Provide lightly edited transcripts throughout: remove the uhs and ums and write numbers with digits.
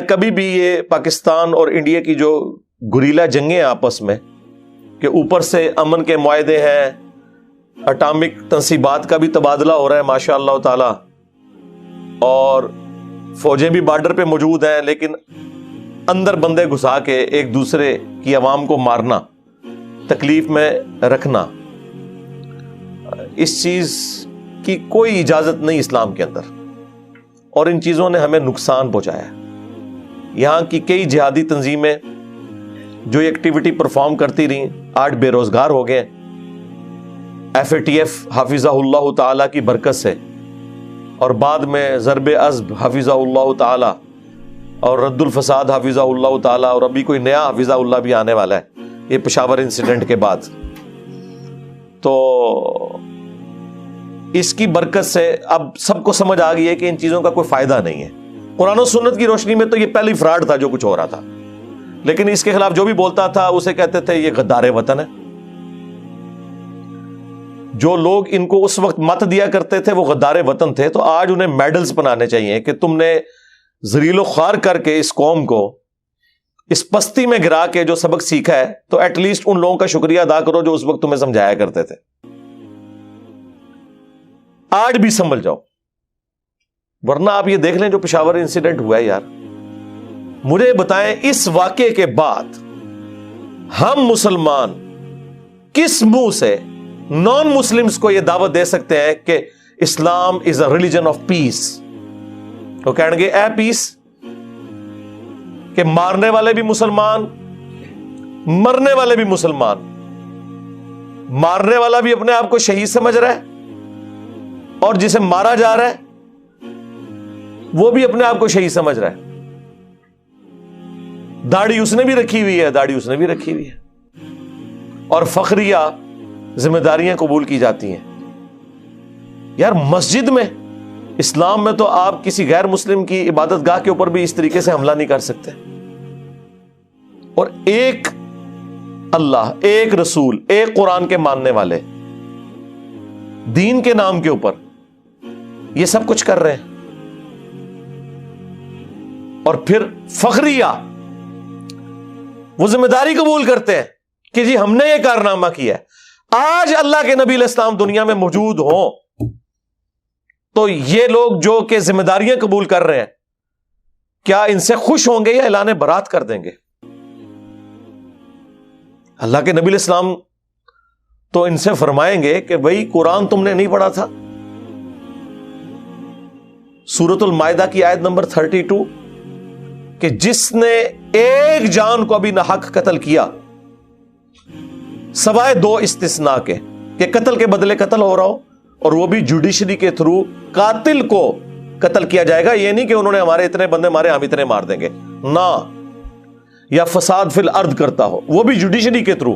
کبھی بھی یہ پاکستان اور انڈیا کی جو گریلا جنگیں آپس میں کہ اوپر سے امن کے معاہدے ہیں, اٹامک تنصیبات کا بھی تبادلہ ہو رہا ہے ماشاء اللہ تعالی, اور فوجیں بھی بارڈر پہ موجود ہیں, لیکن اندر بندے گھسا کے ایک دوسرے کی عوام کو مارنا, تکلیف میں رکھنا, اس چیز کی کوئی اجازت نہیں اسلام کے اندر, اور ان چیزوں نے ہمیں نقصان پہنچایا. یہاں کی کئی جہادی تنظیمیں جو یہ ایکٹیویٹی پرفارم کرتی رہیں آج بے روزگار ہو گئے. FATF حافظہ اللہ تعالی کی برکت سے, اور بعد میں ضرب عزب حافظہ اللہ تعالی, اور رد الفساد حافظہ اللہ تعالی, اور ابھی کوئی نیا حافظہ اللہ بھی آنے والا ہے یہ پشاور انسیڈنٹ کے بعد. تو اس کی برکت سے اب سب کو سمجھ آ گئی ہے کہ ان چیزوں کا کوئی فائدہ نہیں ہے. قرآن و سنت کی روشنی میں تو یہ پہلی فراڈ تھا جو کچھ ہو رہا تھا, لیکن اس کے خلاف جو بھی بولتا تھا اسے کہتے تھے یہ غدار وطن ہے. جو لوگ ان کو اس وقت مت دیا کرتے تھے وہ غدار وطن تھے, تو آج انہیں میڈلز بنانے چاہیے کہ تم نے ذلیل و خوار کر کے اس قوم کو اس پستی میں گرا کے جو سبق سیکھا ہے, تو ایٹ لیسٹ ان لوگوں کا شکریہ ادا کرو جو اس وقت تمہیں سمجھایا کرتے تھے. آج بھی سنبھل جاؤ, ورنہ آپ یہ دیکھ لیں جو پشاور انسیڈنٹ ہوا ہے. یار مجھے بتائیں اس واقعے کے بعد ہم مسلمان کس منہ سے نان مسلمز کو یہ دعوت دے سکتے ہیں کہ اسلام از اے ریلیجن آف پیس؟ وہ کہیں گے اے پیس, کہ مارنے والے بھی مسلمان, مرنے والے بھی مسلمان. مارنے والا بھی اپنے آپ کو شہید سمجھ رہا ہے, اور جسے مارا جا رہا ہے وہ بھی اپنے آپ کو شہید سمجھ رہا ہے. داڑھی اس نے بھی رکھی ہوئی ہے, داڑھی اس نے بھی رکھی ہوئی ہے, اور فخریہ ذمہ داریاں قبول کی جاتی ہیں. یار مسجد میں, اسلام میں تو آپ کسی غیر مسلم کی عبادت گاہ کے اوپر بھی اس طریقے سے حملہ نہیں کر سکتے. اور ایک اللہ, ایک رسول, ایک قرآن کے ماننے والے دین کے نام کے اوپر یہ سب کچھ کر رہے ہیں, اور پھر فخریہ وہ ذمہ داری قبول کرتے ہیں کہ جی ہم نے یہ کارنامہ کیا ہے. آج اللہ کے نبی علیہ السلام دنیا میں موجود ہوں تو یہ لوگ جو کہ ذمہ داریاں قبول کر رہے ہیں, کیا ان سے خوش ہوں گے یا اعلان برات کر دیں گے؟ اللہ کے نبی علیہ السلام تو ان سے فرمائیں گے کہ بھائی قرآن تم نے نہیں پڑھا تھا. سورۃ المائدہ کی آیت نمبر 32 کہ جس نے ایک جان کو ابھی ناحق قتل کیا سوائے 2 استثناء کے, کہ قتل کے بدلے قتل ہو رہا ہو, اور وہ بھی جوڈیشری کے تھرو قاتل کو قتل کیا جائے گا. یہ نہیں کہ انہوں نے ہمارے اتنے بندے مارے ہم اتنے مار دیں گے, نہ. یا فساد فی الارض کرتا ہو, وہ بھی جوڈیشری کے تھرو.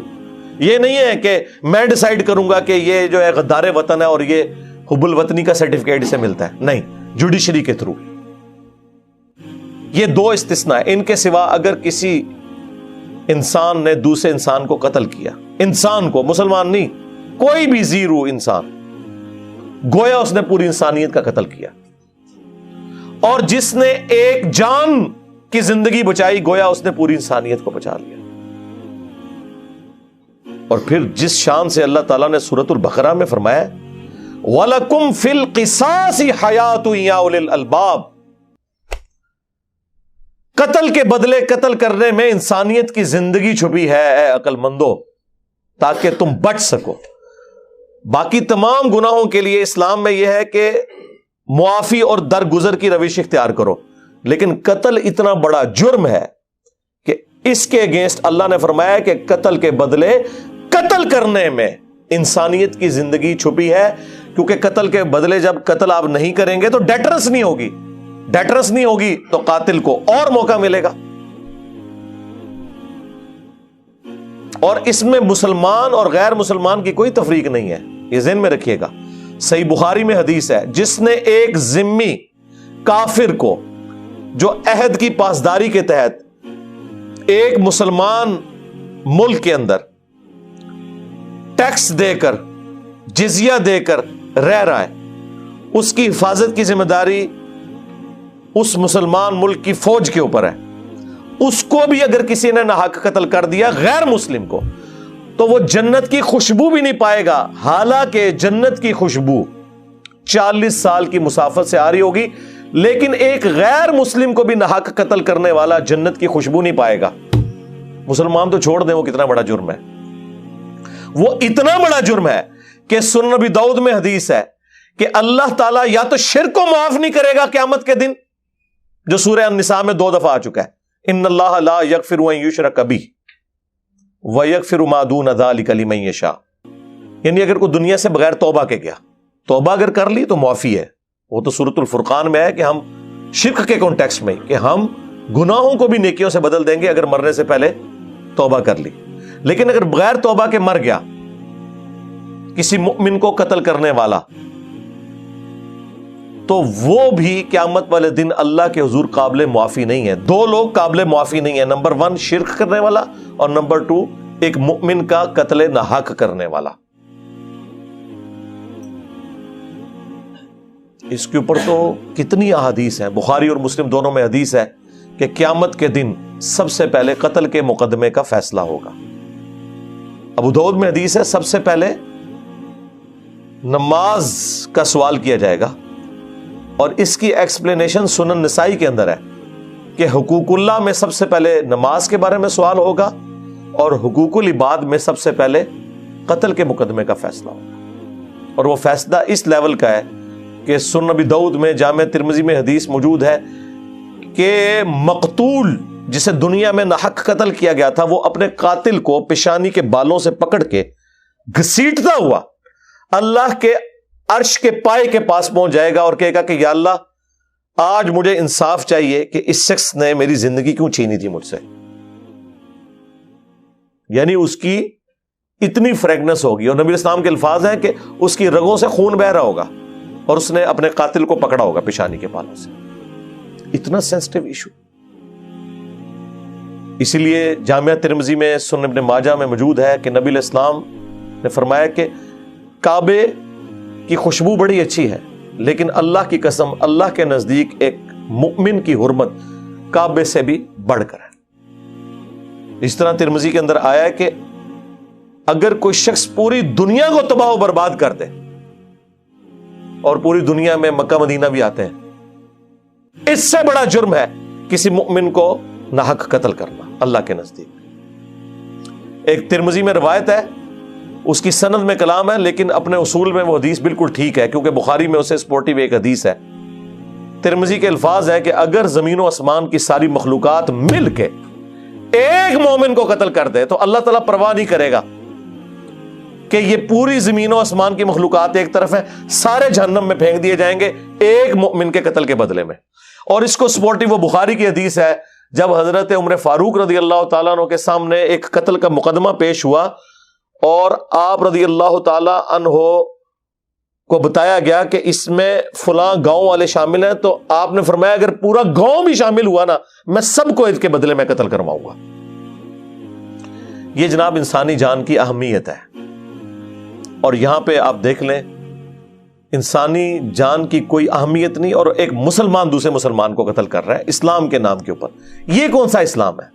یہ نہیں ہے کہ میں ڈیسائیڈ کروں گا کہ یہ جو ہے غدار وطن ہے اور یہ حب الوطنی کا سرٹیفکیٹ سے ملتا ہے, نہیں, جوڈیشری کے تھرو. یہ 2 استثناء, ان کے سوا اگر کسی انسان نے دوسرے انسان کو قتل کیا, انسان کو, مسلمان نہیں, کوئی بھی زیرو انسان, گویا اس نے پوری انسانیت کا قتل کیا. اور جس نے ایک جان کی زندگی بچائی گویا اس نے پوری انسانیت کو بچا لیا. اور پھر جس شان سے اللہ تعالیٰ نے سورۃ البقرہ میں فرمایا وَلَكُمْ فِي الْقِصَاصِ حَيَاةٌ يَا أُولِي الْأَلْبَابِ, قتل کے بدلے قتل کرنے میں انسانیت کی زندگی چھپی ہے اے عقل مندو, تاکہ تم بچ سکو. باقی تمام گناہوں کے لیے اسلام میں یہ ہے کہ معافی اور درگزر کی روش اختیار کرو, لیکن قتل اتنا بڑا جرم ہے کہ اس کے اگینسٹ اللہ نے فرمایا کہ قتل کے بدلے قتل کرنے میں انسانیت کی زندگی چھپی ہے, کیونکہ قتل کے بدلے جب قتل آپ نہیں کریں گے تو ڈیٹرنس نہیں ہوگی, ڈیٹرنس نہیں ہوگی تو قاتل کو اور موقع ملے گا. اور اس میں مسلمان اور غیر مسلمان کی کوئی تفریق نہیں ہے, یہ ذہن میں رکھیے گا. صحیح بخاری میں حدیث ہے, جس نے ایک ذمی کافر کو جو عہد کی پاسداری کے تحت ایک مسلمان ملک کے اندر ٹیکس دے کر, جزیہ دے کر رہ رہا ہے, اس کی حفاظت کی ذمہ داری اس مسلمان ملک کی فوج کے اوپر ہے، اس کو بھی اگر کسی نے ناحق قتل کر دیا غیر مسلم کو، تو وہ جنت کی خوشبو بھی نہیں پائے گا، حالانکہ جنت کی خوشبو 40 سال کی مسافت سے آ رہی ہوگی، لیکن ایک غیر مسلم کو بھی ناحق قتل کرنے والا جنت کی خوشبو نہیں پائے گا۔ مسلمان تو چھوڑ دیں، وہ کتنا بڑا جرم ہے، وہ اتنا بڑا جرم ہے کہ سنن نبی داؤد میں حدیث ہے کہ اللہ تعالیٰ یا تو شرک کو معاف نہیں کرے گا قیامت کے دن، جو سورہ النساء میں 2 دفعہ آ چکا ہے، ان اللہ لا یغفر ان یشرک بہ ویغفر ما دون ذلک لمن یشاء، یعنی اگر کوئی دنیا سے بغیر توبہ کے گیا، توبہ اگر کر لی تو معافی ہے، وہ تو سورۃ الفرقان میں ہے کہ ہم شرک کے کانٹیکسٹ میں کہ ہم گناہوں کو بھی نیکیوں سے بدل دیں گے اگر مرنے سے پہلے توبہ کر لی، لیکن اگر بغیر توبہ کے مر گیا کسی مؤمن کو قتل کرنے والا، تو وہ بھی قیامت والے دن اللہ کے حضور قابل معافی نہیں ہے۔ 2 لوگ قابل معافی نہیں ہے، نمبر 1 شرک کرنے والا، اور نمبر 2 ایک مؤمن کا قتل ناحق کرنے والا۔ اس کے اوپر تو کتنی احادیث ہیں، بخاری اور مسلم دونوں میں حدیث ہے کہ قیامت کے دن سب سے پہلے قتل کے مقدمے کا فیصلہ ہوگا۔ ابو داؤد میں حدیث ہے سب سے پہلے نماز کا سوال کیا جائے گا، اور اس کی ایکسپلینیشن سنن نسائی کے اندر ہے کہ حقوق اللہ میں سب سے پہلے نماز کے بارے میں سوال ہوگا، اور حقوق العباد میں سب سے پہلے قتل کے مقدمے کا فیصلہ ہوگا۔ اور وہ فیصلہ اس لیول کا ہے کہ سنن نبی داؤد میں، جامع ترمذی میں حدیث موجود ہے کہ مقتول جسے دنیا میں ناحق قتل کیا گیا تھا، وہ اپنے قاتل کو پیشانی کے بالوں سے پکڑ کے گھسیٹتا ہوا اللہ کے عرش کے پائے کے پاس پہنچ جائے گا اور کہے گا کہ یا اللہ، آج مجھے انصاف چاہیے کہ اس شخص نے میری زندگی کیوں چھینی تھی مجھ سے۔ یعنی اس کی اتنی فریگنس ہوگی، اور نبی اسلام کے الفاظ ہیں کہ اس کی رگوں سے خون بہ رہا ہوگا، اور اس نے اپنے قاتل کو پکڑا ہوگا پیشانی کے بالوں سے۔ اتنا سینسٹیو ایشو، اسی لیے جامعہ ترمذی میں، سنن ابن ماجہ میں موجود ہے کہ نبی الاسلام نے فرمایا کہ کعبے کی خوشبو بڑی اچھی ہے، لیکن اللہ کی قسم، اللہ کے نزدیک ایک مؤمن کی حرمت کعبے سے بھی بڑھ کر ہے۔ اس طرح ترمذی کے اندر آیا ہے کہ اگر کوئی شخص پوری دنیا کو تباہ و برباد کر دے، اور پوری دنیا میں مکہ مدینہ بھی آتے ہیں، اس سے بڑا جرم ہے کسی مؤمن کو ناحق قتل کرنا اللہ کے نزدیک۔ ایک ترمذی میں روایت ہے، اس کی سند میں کلام ہے، لیکن اپنے اصول میں وہ حدیث بالکل ٹھیک ہے، کیونکہ بخاری میں اسے سپورٹیو ایک حدیث ہے۔ ترمذی کے الفاظ ہیں کہ اگر زمین و آسمان کی ساری مخلوقات مل کے ایک مومن کو قتل کر دے تو اللہ تعالیٰ پرواہ نہیں کرے گا کہ یہ پوری زمین و آسمان کی مخلوقات ایک طرف ہیں، سارے جہنم میں پھینک دیے جائیں گے ایک مومن کے قتل کے بدلے میں۔ اور اس کو سپورٹیو وہ بخاری کی حدیث ہے، جب حضرت عمر فاروق رضی اللہ تعالیٰ عنہ کے سامنے ایک قتل کا مقدمہ پیش ہوا، اور آپ رضی اللہ تعالیٰ عنہ کو بتایا گیا کہ اس میں فلاں گاؤں والے شامل ہیں، تو آپ نے فرمایا اگر پورا گاؤں بھی شامل ہوا نا، میں سب کو اس کے بدلے میں قتل کرواؤں گا۔ یہ جناب انسانی جان کی اہمیت ہے، اور یہاں پہ آپ دیکھ لیں انسانی جان کی کوئی اہمیت نہیں، اور ایک مسلمان دوسرے مسلمان کو قتل کر رہا ہے اسلام کے نام کے اوپر۔ یہ کون سا اسلام ہے؟